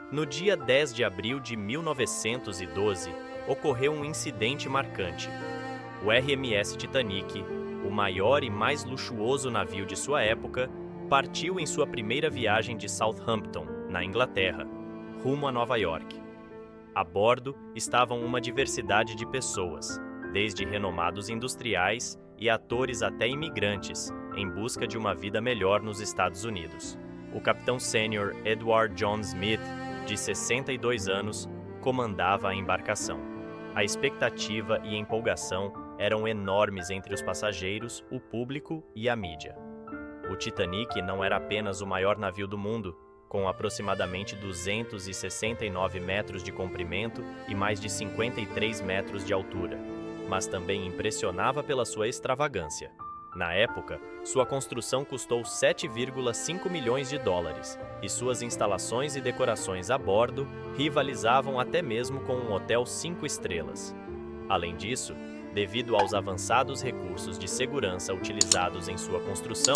No dia 10 de abril de 1912, ocorreu um incidente marcante. O RMS Titanic, o maior e mais luxuoso navio de sua época, partiu em sua primeira viagem de Southampton, na Inglaterra, rumo a Nova York. A bordo estavam uma diversidade de pessoas, desde renomados industriais e atores até imigrantes, em busca de uma vida melhor nos Estados Unidos. O capitão sênior Edward John Smith, de 62 anos, comandava a embarcação. A expectativa e empolgação eram enormes entre os passageiros, o público e a mídia. O Titanic não era apenas o maior navio do mundo, com aproximadamente 269 metros de comprimento e mais de 53 metros de altura, mas também impressionava pela sua extravagância. Na época, sua construção custou 7,5 milhões de dólares e suas instalações e decorações a bordo rivalizavam até mesmo com um hotel 5 estrelas. Além disso, devido aos avançados recursos de segurança utilizados em sua construção,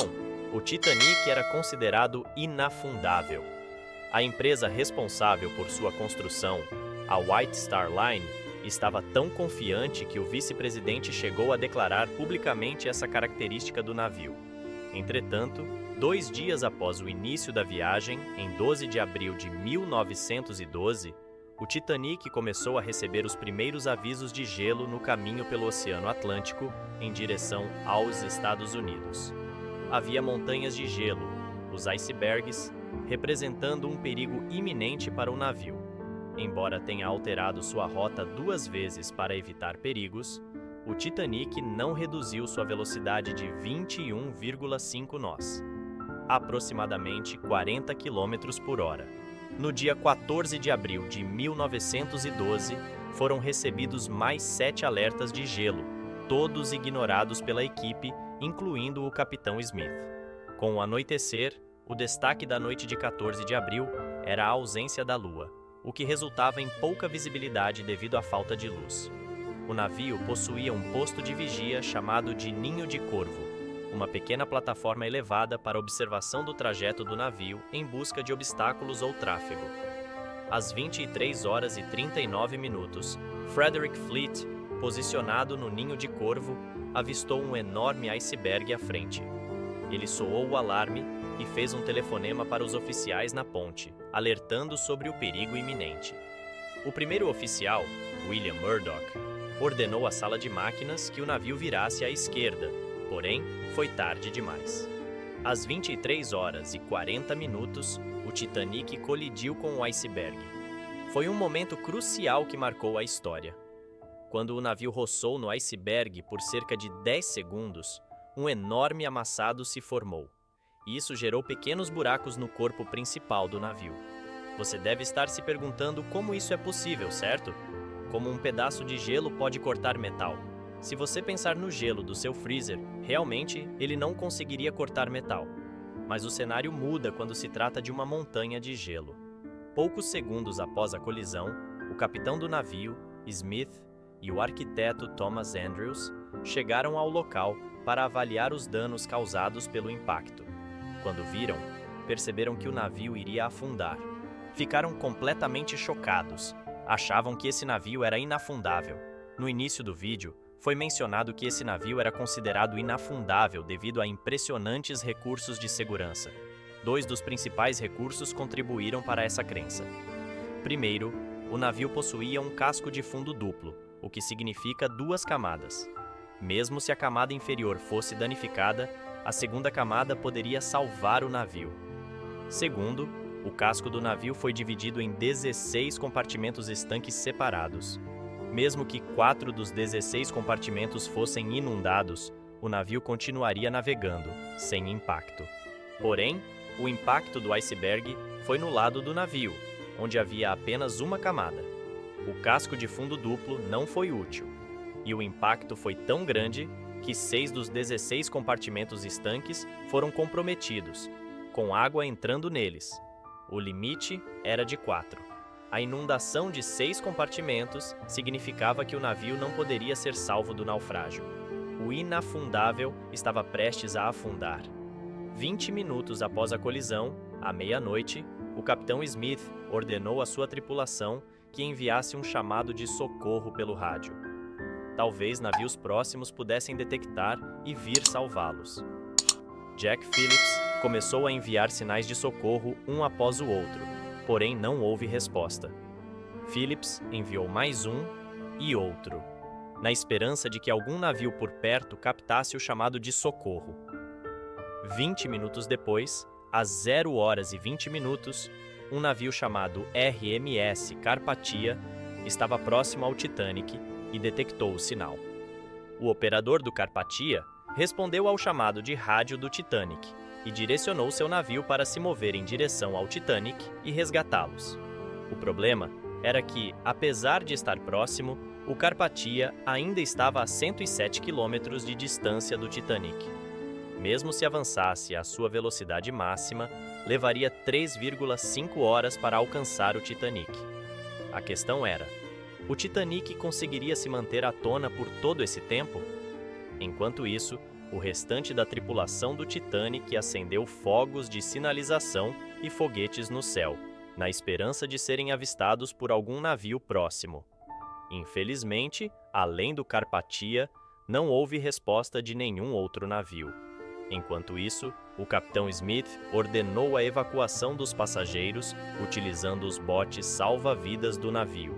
o Titanic era considerado inafundável. A empresa responsável por sua construção, a White Star Line, estava tão confiante que o vice-presidente chegou a declarar publicamente essa característica do navio. Entretanto, 2 dias após o início da viagem, em 12 de abril de 1912, o Titanic começou a receber os primeiros avisos de gelo no caminho pelo Oceano Atlântico em direção aos Estados Unidos. Havia montanhas de gelo, os icebergs, representando um perigo iminente para o navio. Embora tenha alterado sua rota 2 vezes para evitar perigos, o Titanic não reduziu sua velocidade de 21,5 nós, aproximadamente 40 km por hora. No dia 14 de abril de 1912, foram recebidos mais 7 alertas de gelo, todos ignorados pela equipe, incluindo o capitão Smith. Com o anoitecer, o destaque da noite de 14 de abril era a ausência da lua, o que resultava em pouca visibilidade devido à falta de luz. O navio possuía um posto de vigia chamado de Ninho de Corvo, uma pequena plataforma elevada para observação do trajeto do navio em busca de obstáculos ou tráfego. Às 23h39, Frederick Fleet, posicionado no Ninho de Corvo, avistou um enorme iceberg à frente. Ele soou o alarme e fez um telefonema para os oficiais na ponte, alertando sobre o perigo iminente. O primeiro oficial, William Murdoch, ordenou à sala de máquinas que o navio virasse à esquerda, porém, foi tarde demais. Às 23h40, o Titanic colidiu com o iceberg. Foi um momento crucial que marcou a história. Quando o navio roçou no iceberg por cerca de 10 segundos, um enorme amassado se formou. Isso gerou pequenos buracos no corpo principal do navio. Você deve estar se perguntando como isso é possível, certo? Como um pedaço de gelo pode cortar metal? Se você pensar no gelo do seu freezer, realmente ele não conseguiria cortar metal. Mas o cenário muda quando se trata de uma montanha de gelo. Poucos segundos após a colisão, o capitão do navio, Smith, e o arquiteto Thomas Andrews chegaram ao local para avaliar os danos causados pelo impacto. Quando viram, perceberam que o navio iria afundar. Ficaram completamente chocados. Achavam que esse navio era inafundável. No início do vídeo, foi mencionado que esse navio era considerado inafundável devido a impressionantes recursos de segurança. 2 dos principais recursos contribuíram para essa crença. Primeiro, o navio possuía um casco de fundo duplo, o que significa 2 camadas. Mesmo se a camada inferior fosse danificada, a segunda camada poderia salvar o navio. Segundo, o casco do navio foi dividido em 16 compartimentos estanques separados. Mesmo que 4 dos 16 compartimentos fossem inundados, o navio continuaria navegando, sem impacto. Porém, o impacto do iceberg foi no lado do navio, onde havia apenas uma camada. O casco de fundo duplo não foi útil, e o impacto foi tão grande que 6 dos 16 compartimentos estanques foram comprometidos, com água entrando neles. O limite era de 4. A inundação de 6 compartimentos significava que o navio não poderia ser salvo do naufrágio. O inafundável estava prestes a afundar. 20 minutos após a colisão, à meia-noite, o capitão Smith ordenou à sua tripulação que enviasse um chamado de socorro pelo rádio. Talvez navios próximos pudessem detectar e vir salvá-los. Jack Phillips começou a enviar sinais de socorro um após o outro, porém não houve resposta. Phillips enviou mais um e outro, na esperança de que algum navio por perto captasse o chamado de socorro. 20 minutos depois, às 0h20, um navio chamado RMS Carpathia estava próximo ao Titanic e detectou o sinal. O operador do Carpathia respondeu ao chamado de rádio do Titanic e direcionou seu navio para se mover em direção ao Titanic e resgatá-los. O problema era que, apesar de estar próximo, o Carpathia ainda estava a 107 quilômetros de distância do Titanic. Mesmo se avançasse à sua velocidade máxima, levaria 3,5 horas para alcançar o Titanic. A questão era: o Titanic conseguiria se manter à tona por todo esse tempo? Enquanto isso, o restante da tripulação do Titanic acendeu fogos de sinalização e foguetes no céu, na esperança de serem avistados por algum navio próximo. Infelizmente, além do Carpathia, não houve resposta de nenhum outro navio. Enquanto isso, o capitão Smith ordenou a evacuação dos passageiros utilizando os botes salva-vidas do navio.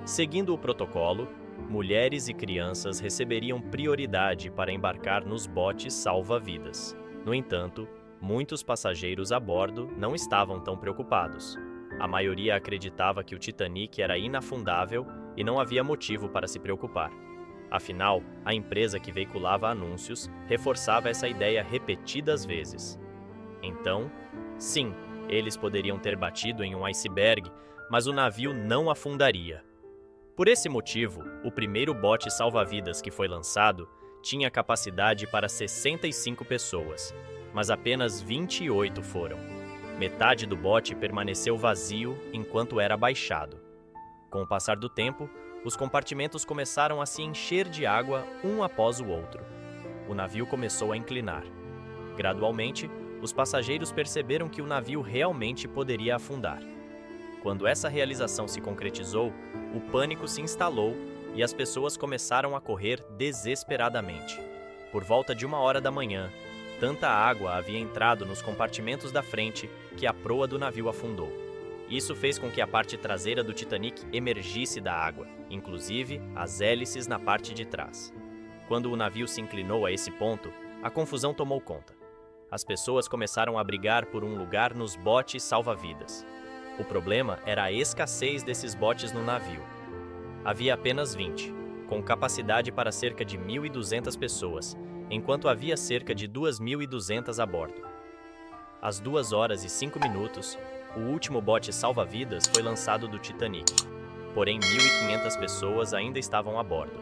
Seguindo o protocolo, mulheres e crianças receberiam prioridade para embarcar nos botes salva-vidas. No entanto, muitos passageiros a bordo não estavam tão preocupados. A maioria acreditava que o Titanic era inafundável e não havia motivo para se preocupar. Afinal, a empresa que veiculava anúncios reforçava essa ideia repetidas vezes. Então, sim, eles poderiam ter batido em um iceberg, mas o navio não afundaria. Por esse motivo, o primeiro bote salva-vidas que foi lançado tinha capacidade para 65 pessoas, mas apenas 28 foram. Metade do bote permaneceu vazio enquanto era abaixado. Com o passar do tempo, os compartimentos começaram a se encher de água um após o outro. O navio começou a inclinar. Gradualmente, os passageiros perceberam que o navio realmente poderia afundar. Quando essa realização se concretizou, o pânico se instalou e as pessoas começaram a correr desesperadamente. Por volta de 1h da manhã, tanta água havia entrado nos compartimentos da frente que a proa do navio afundou. Isso fez com que a parte traseira do Titanic emergisse da água, inclusive as hélices na parte de trás. Quando o navio se inclinou a esse ponto, a confusão tomou conta. As pessoas começaram a brigar por um lugar nos botes salva-vidas. O problema era a escassez desses botes no navio. Havia apenas 20, com capacidade para cerca de 1.200 pessoas, enquanto havia cerca de 2.200 a bordo. Às 2h05, o último bote salva-vidas foi lançado do Titanic, porém 1.500 pessoas ainda estavam a bordo.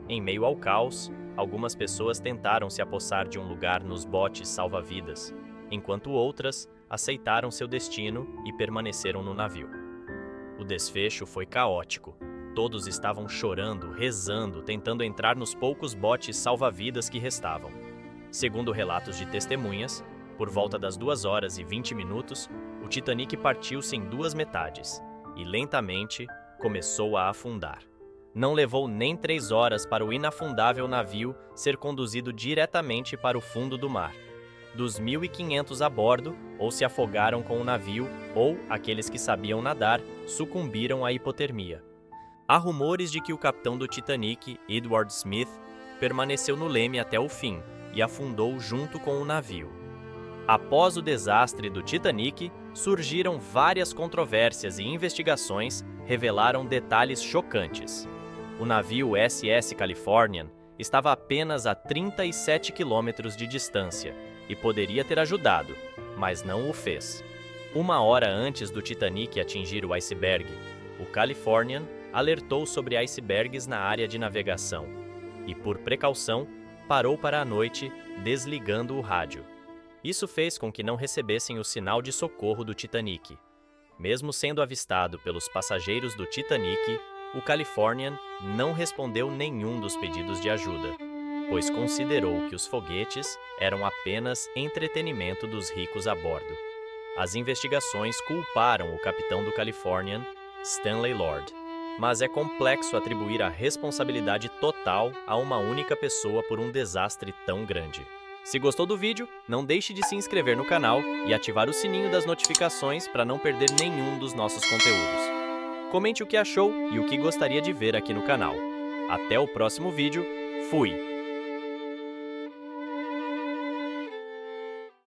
Em meio ao caos, algumas pessoas tentaram se apossar de um lugar nos botes salva-vidas, enquanto outras aceitaram seu destino e permaneceram no navio. O desfecho foi caótico. Todos estavam chorando, rezando, tentando entrar nos poucos botes salva-vidas que restavam. Segundo relatos de testemunhas, por volta das 2h20, o Titanic partiu-se em duas metades e, lentamente, começou a afundar. Não levou nem 3 horas para o inafundável navio ser conduzido diretamente para o fundo do mar. Dos 1.500 a bordo, ou se afogaram com o navio, ou aqueles que sabiam nadar, sucumbiram à hipotermia. Há rumores de que o capitão do Titanic, Edward Smith, permaneceu no leme até o fim e afundou junto com o navio. Após o desastre do Titanic, surgiram várias controvérsias e investigações revelaram detalhes chocantes. O navio SS Californian estava apenas a 37 quilômetros de distância e poderia ter ajudado, mas não o fez. 1 hora antes do Titanic atingir o iceberg, o Californian alertou sobre icebergs na área de navegação e, por precaução, parou para a noite, desligando o rádio. Isso fez com que não recebessem o sinal de socorro do Titanic. Mesmo sendo avistado pelos passageiros do Titanic, o Californian não respondeu nenhum dos pedidos de ajuda, pois considerou que os foguetes eram apenas entretenimento dos ricos a bordo. As investigações culparam o capitão do Californian, Stanley Lord, mas é complexo atribuir a responsabilidade total a uma única pessoa por um desastre tão grande. Se gostou do vídeo, não deixe de se inscrever no canal e ativar o sininho das notificações para não perder nenhum dos nossos conteúdos. Comente o que achou e o que gostaria de ver aqui no canal. Até o próximo vídeo. Fui!